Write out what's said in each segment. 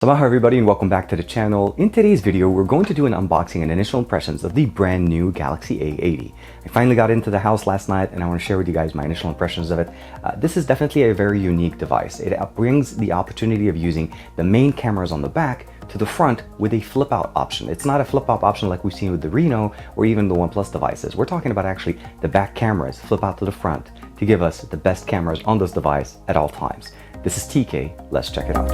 Sabaha everybody and welcome back to the channel. In today's video, we're going to do an unboxing and initial impressions of the brand new Galaxy A80. I finally got into the house last night and I want to share with you guys my initial impressions of it. This is definitely a very unique device. It brings the opportunity of using the main cameras on the back to the front with a flip out option. It's not a flip out option like we've seen with the Reno or even the OnePlus devices. We're talking about actually the back cameras flip out to the front to give us the best cameras on this device at all times. This is TK, let's check it out.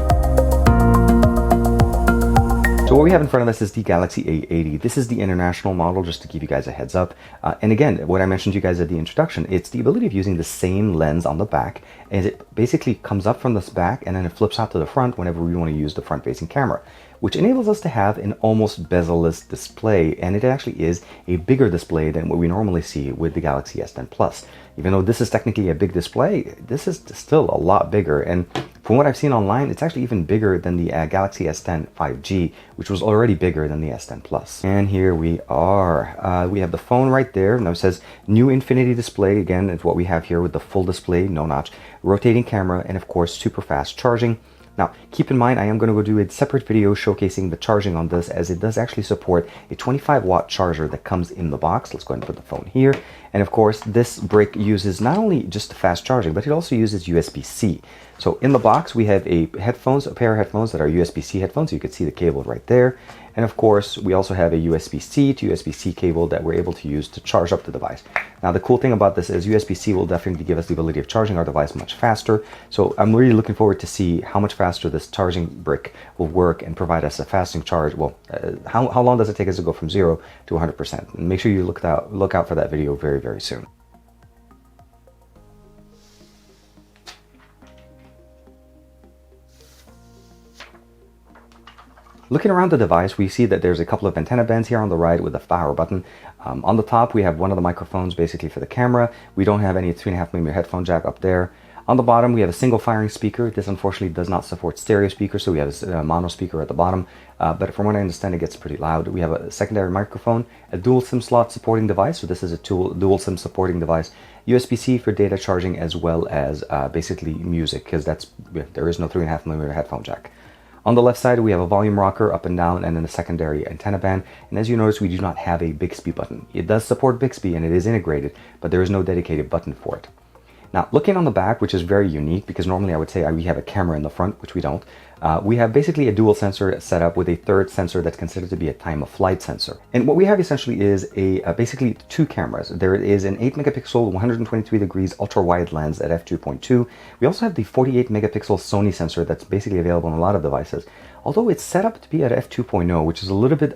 So what we have in front of us is the Galaxy A80. This is the international model, just to give you guys a heads up. And again, what I mentioned to you guys at the introduction, it's the ability of using the same lens on the back, and it basically comes up from this back and then it flips out to the front whenever we want to use the front-facing camera, which enables us to have an almost bezel-less display, and it actually is a bigger display than what we normally see with the Galaxy S10 Plus. Even though this is technically a big display, this is still a lot bigger, and from what I've seen online, it's actually even bigger than the Galaxy S10 5G, which was already bigger than the S10 Plus. And here we are. We have the phone right there. Now it says new infinity display. Again, it's what we have here with the full display, no notch, rotating camera, and of course, super fast charging. Now, keep in mind, I am going to go do a separate video showcasing the charging on this, as it does actually support a 25-watt charger that comes in the box. Let's go ahead and put the phone here. And of course, this brick uses not only just fast charging, but it also uses USB-C. So in the box, we have a pair of headphones that are USB-C headphones. You can see the cable right there. And of course, we also have a USB-C to USB-C cable that we're able to use to charge up the device. Now, the cool thing about this is USB-C will definitely give us the ability of charging our device much faster. So I'm really looking forward to see how much faster this charging brick will work and provide us a fasting charge. Well, how long does it take us to go from 0 to 100%? And make sure you look out for that video very, very soon. Looking around the device, we see that there's a couple of antenna bands here on the right with the power button. On the top, we have one of the microphones basically for the camera. We don't have any 3.5mm headphone jack up there. On the bottom, we have a single firing speaker. This unfortunately does not support stereo speakers, so we have a mono speaker at the bottom. But from what I understand, it gets pretty loud. We have a secondary microphone, a dual SIM slot supporting device. So this is a dual SIM supporting device. USB-C for data charging, as well as basically music, because there is no 3.5mm headphone jack. On the left side, we have a volume rocker up and down, and then a secondary antenna band. And as you notice, we do not have a Bixby button. It does support Bixby and it is integrated, but there is no dedicated button for it. Now, looking on the back, which is very unique, because normally I would say we have a camera in the front, which we don't. We have basically a dual sensor set up with a third sensor that's considered to be a time of flight sensor. And what we have essentially is basically two cameras. There is an 8-megapixel, 123 degrees ultra-wide lens at f2.2. We also have the 48-megapixel Sony sensor that's basically available on a lot of devices. Although it's set up to be at f2.0, which is a little bit,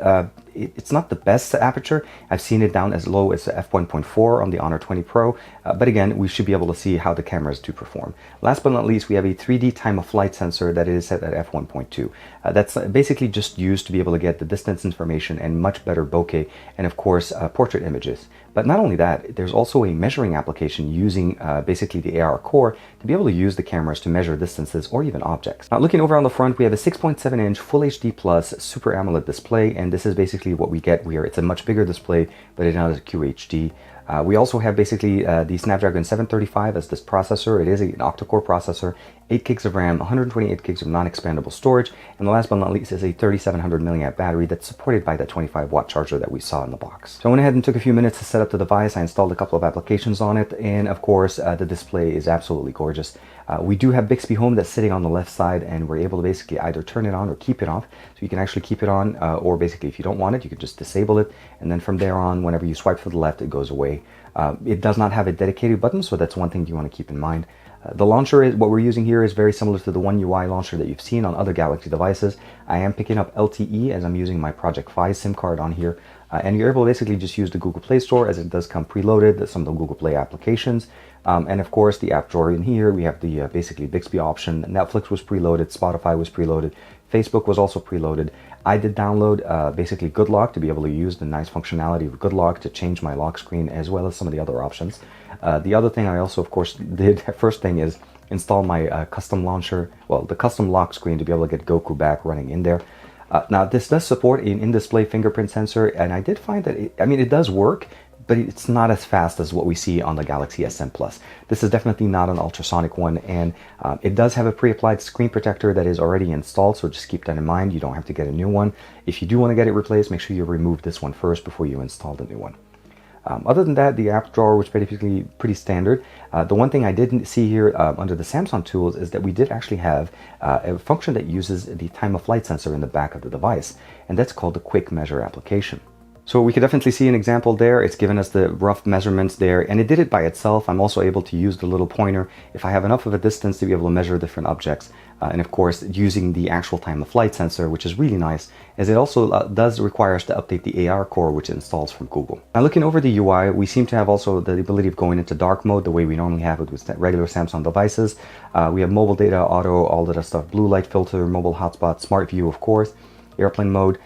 it's not the best aperture. I've seen it down as low as f1.4 on the Honor 20 Pro, but again, we should be able to see how the cameras do perform. Last but not least, we have a 3D time of flight sensor that is set at f1.2. That's basically just used to be able to get the distance information and much better bokeh and of course portrait images. But not only that, there's also a measuring application using basically the AR core to be able to use the cameras to measure distances or even objects. Now, looking over on the front, we have a 6.7-inch Full HD Plus Super AMOLED display, and this is basically what we get here. It's a much bigger display, but it has a QHD. We also have basically the Snapdragon 735 as this processor. It is an octa-core processor, 8 gigs of RAM, 128 gigs of non-expandable storage, and the last but not least is a 3700 milliamp battery that's supported by that 25-watt charger that we saw in the box. So I went ahead and took a few minutes to set up the device. I installed a couple of applications on it, and of course the display is absolutely gorgeous. We do have Bixby Home that's sitting on the left side, and we're able to basically either turn it on or keep it off. So you can actually keep it on, or basically if you don't want it, you can just disable it, and then from there on, whenever you swipe to the left, it goes away. It does not have a dedicated button, so that's one thing you want to keep in mind. The launcher, what we're using here, is very similar to the One UI launcher that you've seen on other Galaxy devices. I am picking up LTE as I'm using my Project Fi SIM card on here. And you're able to basically just use the Google Play Store, as it does come preloaded, some of the Google Play applications. And of course, the app drawer in here, we have the basically Bixby option. Netflix was preloaded, Spotify was preloaded, Facebook was also preloaded. I did download basically Good Lock to be able to use the nice functionality of Good Lock to change my lock screen, as well as some of the other options. The other thing I also, of course, did, first thing is install my custom launcher, well, the custom lock screen to be able to get Goku back running in there. Now, this does support an in-display fingerprint sensor, and I did find that, it does work, but it's not as fast as what we see on the Galaxy S10 Plus. This is definitely not an ultrasonic one, and it does have a pre-applied screen protector that is already installed, so just keep that in mind. You don't have to get a new one. If you do want to get it replaced, make sure you remove this one first before you install the new one. Other than that, the app drawer was basically pretty standard. The one thing I didn't see here under the Samsung tools is that we did actually have a function that uses the time of flight sensor in the back of the device, and that's called the Quick Measure application. So we could definitely see an example there. It's given us the rough measurements there, and it did it by itself. I'm also able to use the little pointer if I have enough of a distance to be able to measure different objects. And of course, using the actual time of flight sensor, which is really nice, as it also does require us to update the AR core, which it installs from Google. Now, looking over the UI, we seem to have also the ability of going into dark mode the way we normally have it with regular Samsung devices. We have mobile data, auto, all of that stuff, blue light filter, mobile hotspot, smart view, of course, airplane mode.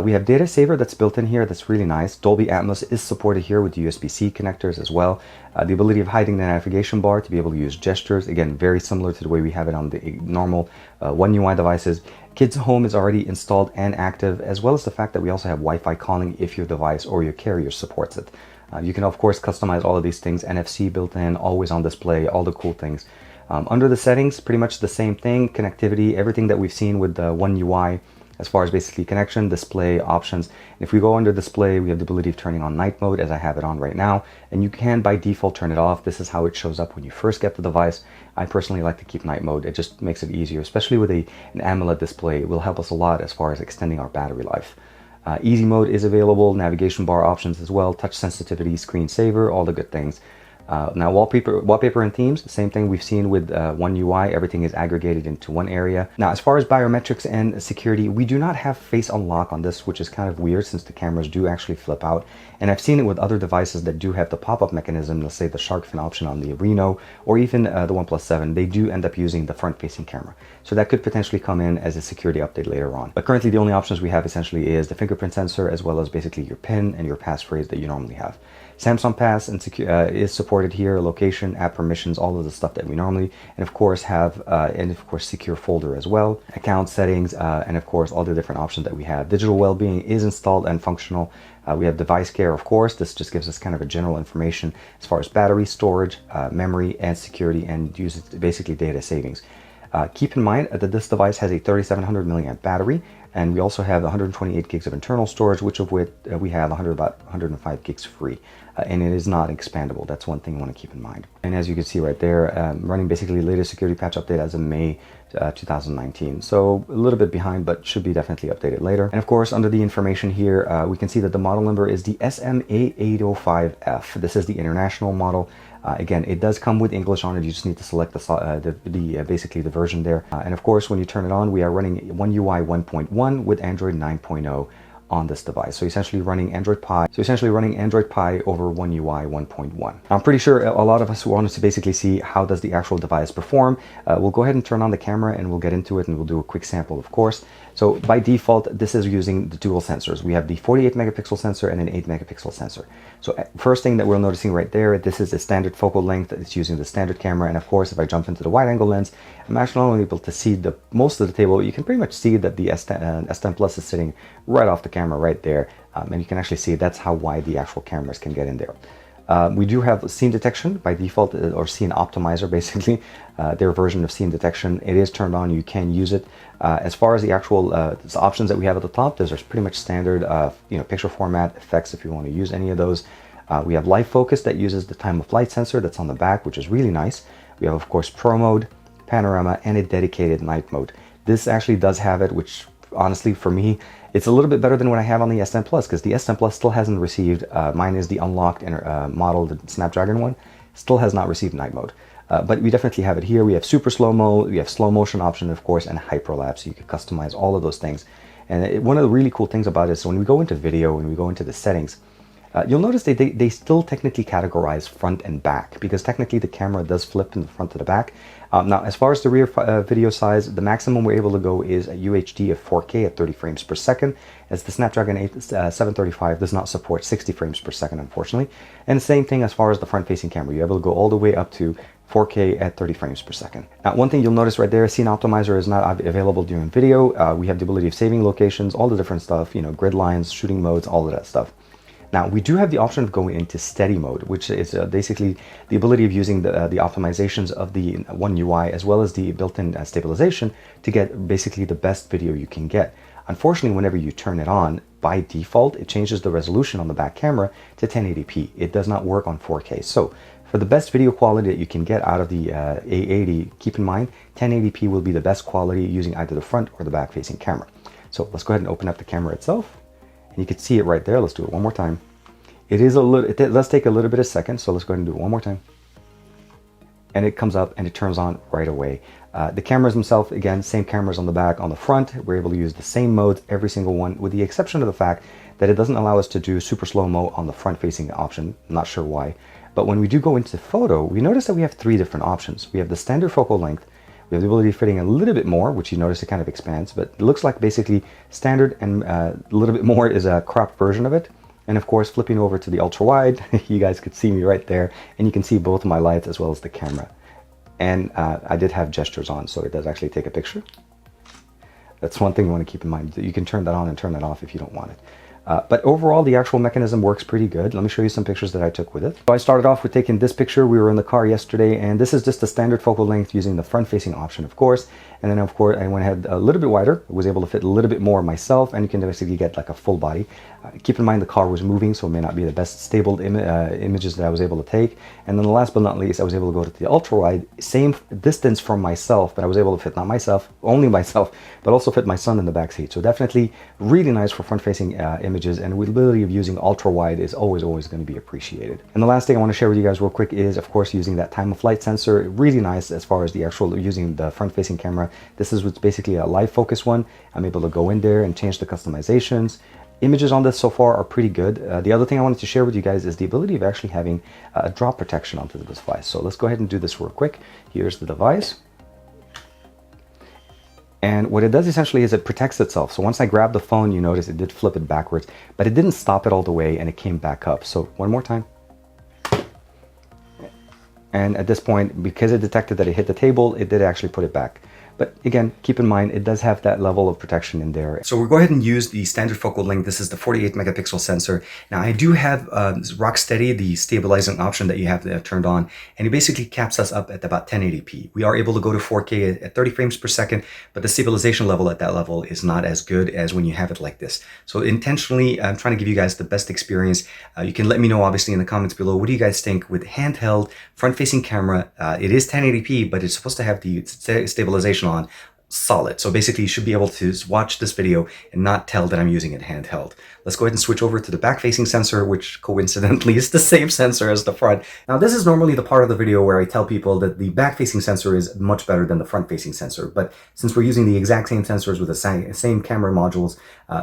We have data saver that's built in here. That's really nice. Dolby Atmos is supported here with USB-C connectors as well. The ability of hiding the navigation bar to be able to use gestures. Again, very similar to the way we have it on the normal One UI devices. Kids Home is already installed and active, as well as the fact that we also have Wi-Fi calling if your device or your carrier supports it. You can, of course, customize all of these things. NFC built in, always on display, all the cool things. Under the settings, pretty much the same thing. Connectivity, everything that we've seen with the One UI. As far as basically connection, display, options. And if we go under display, we have the ability of turning on night mode as I have it on right now. And you can by default turn it off. This is how it shows up when you first get the device. I personally like to keep night mode. It just makes it easier, especially with an AMOLED display. It will help us a lot as far as extending our battery life. Easy mode is available, navigation bar options as well, touch sensitivity, screensaver, all the good things. Now wallpaper and themes, same thing we've seen with One UI. Everything is aggregated into one area. Now, as far as biometrics and security, we do not have face unlock on this, which is kind of weird since the cameras do actually flip out. And I've seen it with other devices that do have the pop-up mechanism, let's say the shark fin option on the Reno, or even the OnePlus 7. They do end up using the front-facing camera. So that could potentially come in as a security update later on. But currently the only options we have essentially is the fingerprint sensor, as well as basically your PIN and your passphrase that you normally have. Samsung Pass and is supported here, location, app permissions, all of the stuff that we normally, and of course have, secure folder as well, account settings, and of course all the different options that we have. Digital well-being is installed and functional. We have device care, of course. This just gives us kind of a general information as far as battery, storage, memory, and security, and uses basically data savings. Keep in mind that this device has a 3700 milliamp battery, and we also have 128 gigs of internal storage, which of which we have about 105 gigs free, and it is not expandable. That's one thing you want to keep in mind. And as you can see right there, running basically the latest security patch update as of May 2019. So a little bit behind, but should be definitely updated later. And of course, under the information here, we can see that the model number is the SM-A805F. This is the international model. Again, it does come with English on it. You just need to select basically the version there. And of course, when you turn it on, we are running One UI 1.1 with Android 9.0 on this device. So essentially running Android Pie. Over One UI 1.1. I'm pretty sure a lot of us wanted to basically see how does the actual device perform. We'll go ahead and turn on the camera and we'll get into it, and we'll do a quick sample, of course. So by default, this is using the dual sensors. We have the 48 megapixel sensor and an 8 megapixel sensor. So first thing that we're noticing right there, this is a standard focal length. It's using the standard camera. And of course, if I jump into the wide angle lens, I'm actually not only able to see most of the table, you can pretty much see that the S10 Plus is sitting right off the camera right there. And you can actually see that's how wide the actual cameras can get in there. We do have scene detection by default, or scene optimizer, basically, their version of scene detection. It is turned on, you can use it. As far as the actual options that we have at the top, those are pretty much standard, picture format, effects if you want to use any of those. We have live focus that uses the time of flight sensor that's on the back, which is really nice. We have, of course, pro mode, panorama, and a dedicated night mode. This actually does have it, which honestly, for me, it's a little bit better than what I have on the S10 Plus, because the S10 Plus still hasn't received, mine is the unlocked model, the Snapdragon one, still has not received night mode. But we definitely have it here. We have super slow-mo, we have slow motion option, of course, and hyperlapse, so you can customize all of those things. And one of the really cool things about it is when we go into video, when we go into the settings, you'll notice they still technically categorize front and back, because technically the camera does flip from the front to the back. Now, as far as the rear video size, the maximum we're able to go is a UHD of 4K at 30 frames per second, as the Snapdragon 735 does not support 60 frames per second, unfortunately. And the same thing as far as the front-facing camera. You're able to go all the way up to 4K at 30 frames per second. Now, one thing you'll notice right there, Scene Optimizer is not available during video. We have the ability of saving locations, all the different stuff, grid lines, shooting modes, all of that stuff. Now, we do have the option of going into steady mode, which is basically the ability of using the optimizations of the One UI as well as the built-in stabilization to get basically the best video you can get. Unfortunately, whenever you turn it on, by default, it changes the resolution on the back camera to 1080p. It does not work on 4K. So for the best video quality that you can get out of the A80, keep in mind, 1080p will be the best quality using either the front or the back facing camera. So let's go ahead and open up the camera itself. And you can see it right there. Let's do it one more time. It does take a little bit of seconds, so let's go ahead and do it one more time. And it comes up and it turns on right away. The cameras themselves, again, same cameras on the back, on the front. We're able to use the same modes, every single one, with the exception of the fact that it doesn't allow us to do super slow-mo on the front-facing option. Not sure why. But when we do go into photo, we notice that we have three different options. We have the standard focal length. We have the ability of fitting a little bit more, which you notice it kind of expands, but it looks like basically standard and a little bit more is a cropped version of it. And of course, flipping over to the ultra wide, you guys could see me right there, and you can see both of my lights as well as the camera. And I did have gestures on, so it does actually take a picture. That's one thing you want to keep in mind. You can turn that on and turn that off if you don't want it. But overall, the actual mechanism works pretty good. Let me show you some pictures that I took with it. So I started off with taking this picture. We were in the car yesterday, and this is just the standard focal length using the front-facing option, of course. And then, of course, I went ahead a little bit wider. I was able to fit a little bit more myself, and you can basically get like a full body. Keep in mind the car was moving, so it may not be the best stable images that I was able to take. And then last but not least, I was able to go to the ultra-wide, same distance from myself, but I was able to fit not myself, only myself, but also fit my son in the back seat. So definitely really nice for front-facing images, and the ability of using ultra-wide is always going to be appreciated. And the last thing I want to share with you guys real quick is, of course, using that time of flight sensor. Really nice as far as the actual using the front-facing camera. This is what's basically a live focus one. I'm able to go in there and change the customizations. Images on this so far are pretty good. The other thing I wanted to share with you guys is the ability of actually having a drop protection onto the device. So let's go ahead and do this real quick. Here's the device. And what it does essentially is it protects itself. So once I grabbed the phone, you notice it did flip it backwards, but it didn't stop it all the way and it came back up. So one more time. And at this point, because it detected that it hit the table, it did actually put it back. But again, keep in mind, it does have that level of protection in there. So we'll go ahead and use the standard focal length. This is the 48 megapixel sensor. Now I do have rock steady, the stabilizing option that you have turned on, and it basically caps us up at about 1080p. We are able to go to 4K at 30 frames per second, but the stabilization level at that level is not as good as when you have it like this. So intentionally, I'm trying to give you guys the best experience. You can let me know, obviously, in the comments below, what do you guys think with handheld front-facing camera? It is 1080p, but it's supposed to have the stabilization on solid. So basically you should be able to watch this video and not tell that I'm using it handheld. Let's go ahead and switch over to the back facing sensor, which coincidentally is the same sensor as the front. Now this is normally the part of the video where I tell people that the back facing sensor is much better than the front facing sensor. But since we're using the exact same sensors with the same camera modules,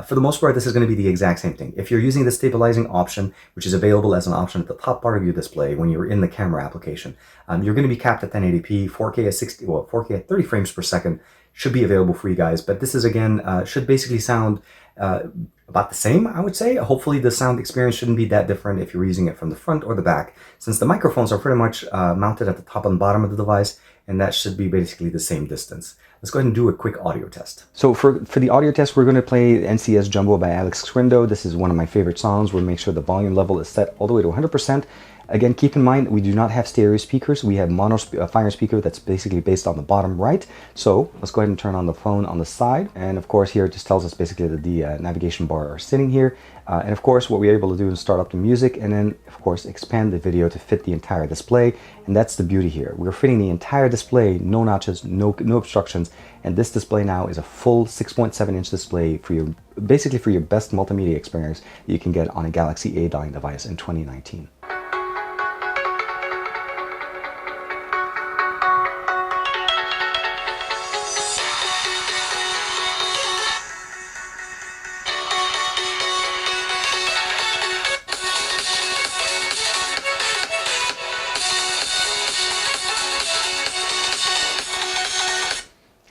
for the most part, this is going to be the exact same thing. If you're using the stabilizing option, which is available as an option at the top part of your display when you're in the camera application, you're going to be capped at 1080p, 4K at 4K at 30 frames per second. Should be available for you guys, but this is again should basically sound about the same, I would say. Hopefully the sound experience shouldn't be that different if you're using it from the front or the back, since the microphones are pretty much mounted at the top and bottom of the device, and that should be basically the same distance. Let's go ahead and do a quick audio test. So for the audio test, we're going to play NCS Jumbo by Alex Scrindo. This is one of my favorite songs. We'll make sure the volume level is set all the way to 100%. Again, keep in mind, we do not have stereo speakers. We have mono fire speaker that's basically based on the bottom right. So let's go ahead and turn on the phone on the side. And of course, here it just tells us basically that the navigation bar are sitting here. And of course, what we're able to do is start up the music and then, of course, expand the video to fit the entire display. And that's the beauty here. We're fitting the entire display, no notches, no obstructions. And this display now is a full 6.7-inch display for your, basically for your best multimedia experience that you can get on a Galaxy A9 device in 2019.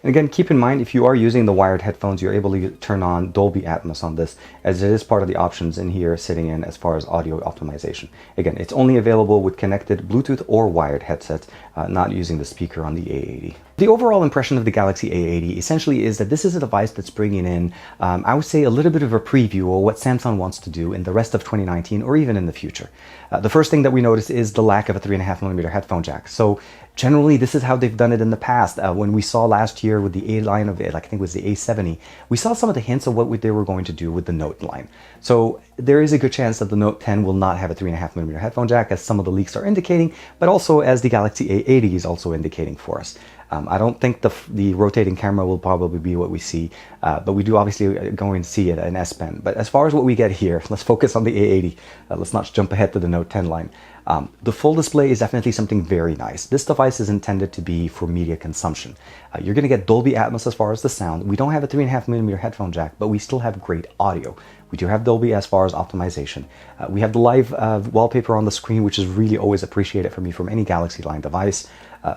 And again, keep in mind, if you are using the wired headphones, you're able to turn on Dolby Atmos on this, as it is part of the options in here sitting in as far as audio optimization. Again, it's only available with connected Bluetooth or wired headsets. not using the speaker on the A80. The overall impression of the Galaxy A80 essentially is that this is a device that's bringing in, I would say, a little bit of a preview of what Samsung wants to do in the rest of 2019 or even in the future. The first thing that we notice is the lack of a 3.5mm headphone jack. So generally, this is how they've done it in the past. When we saw last year with the A line of it, like I think it was the A70, we saw some of the hints of what they were going to do with the Note line. So there is a good chance that the Note 10 will not have a 3.5mm headphone jack, as some of the leaks are indicating, but also as the Galaxy A80 is also indicating for us. I don't think the rotating camera will probably be what we see, but we do obviously going to see it in S Pen. But as far as what we get here, let's focus on the A80. Let's not jump ahead to the Note 10 line. The full display is definitely something very nice. This device is intended to be for media consumption. You're going to get Dolby Atmos as far as the sound. We don't have a 3.5mm headphone jack, but we still have great audio. We do have Dolby as far as optimization. We have the live wallpaper on the screen, which is really always appreciated for me from any Galaxy line device.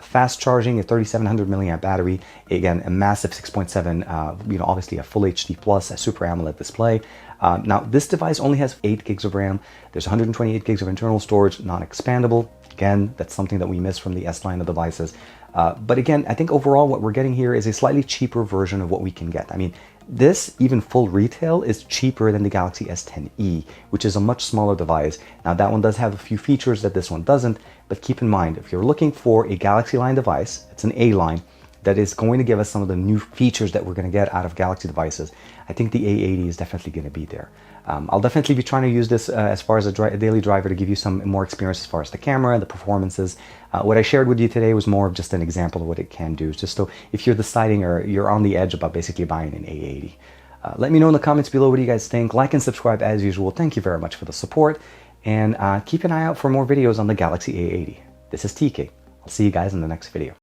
Fast charging, a 3700 milliamp battery, again a massive 6.7, obviously a full HD plus, a Super AMOLED display. Now this device only has 8 gigs of RAM. There's 128 gigs of internal storage, non-expandable. Again, that's something that we miss from the S line of devices. But again, I think overall what we're getting here is a slightly cheaper version of what we can get. I mean, this, even full retail, is cheaper than the Galaxy S10e, which is a much smaller device. Now that one does have a few features that this one doesn't, but keep in mind, if you're looking for a Galaxy line device, it's an A line, that is going to give us some of the new features that we're going to get out of Galaxy devices, I think the A80 is definitely going to be there. I'll definitely be trying to use this as far as a daily driver to give you some more experience as far as the camera, the performances. What I shared with you today was more of just an example of what it can do, just so if you're deciding or you're on the edge about basically buying an A80. Let me know in the comments below what you guys think. Like and subscribe as usual. Thank you very much for the support, and keep an eye out for more videos on the Galaxy A80. This is TK. I'll see you guys in the next video.